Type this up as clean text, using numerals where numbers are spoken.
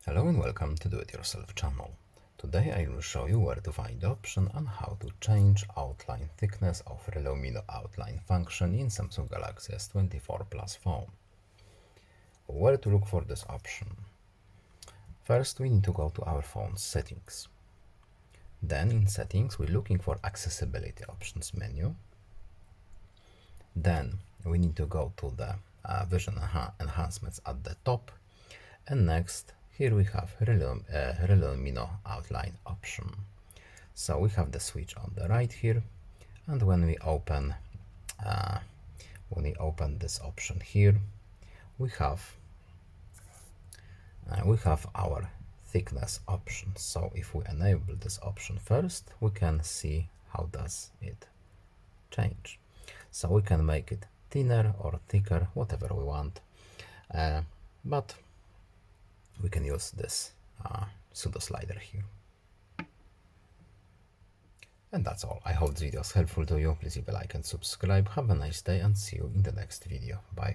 Hello and welcome to Do It Yourself channel. Today I will show you where to find the option and how to change outline thickness of Relumino Outline function in Samsung Galaxy S24 Plus phone. Where to look for this option? First we need to go to our phone's settings. Then in settings we're looking for accessibility options menu. Then we need to go to the vision enhancements at the top, and next here we have Relumino Outline option. So we have the switch on the right here, and when we open this option here, we have our thickness option. So if we enable this option first, we can see how does it change. So we can make it thinner or thicker, whatever we want, but we can use this pseudo slider here. And that's all. I hope this video is helpful to you. Please leave a like and subscribe. Have a nice day and see you in the next video. Bye.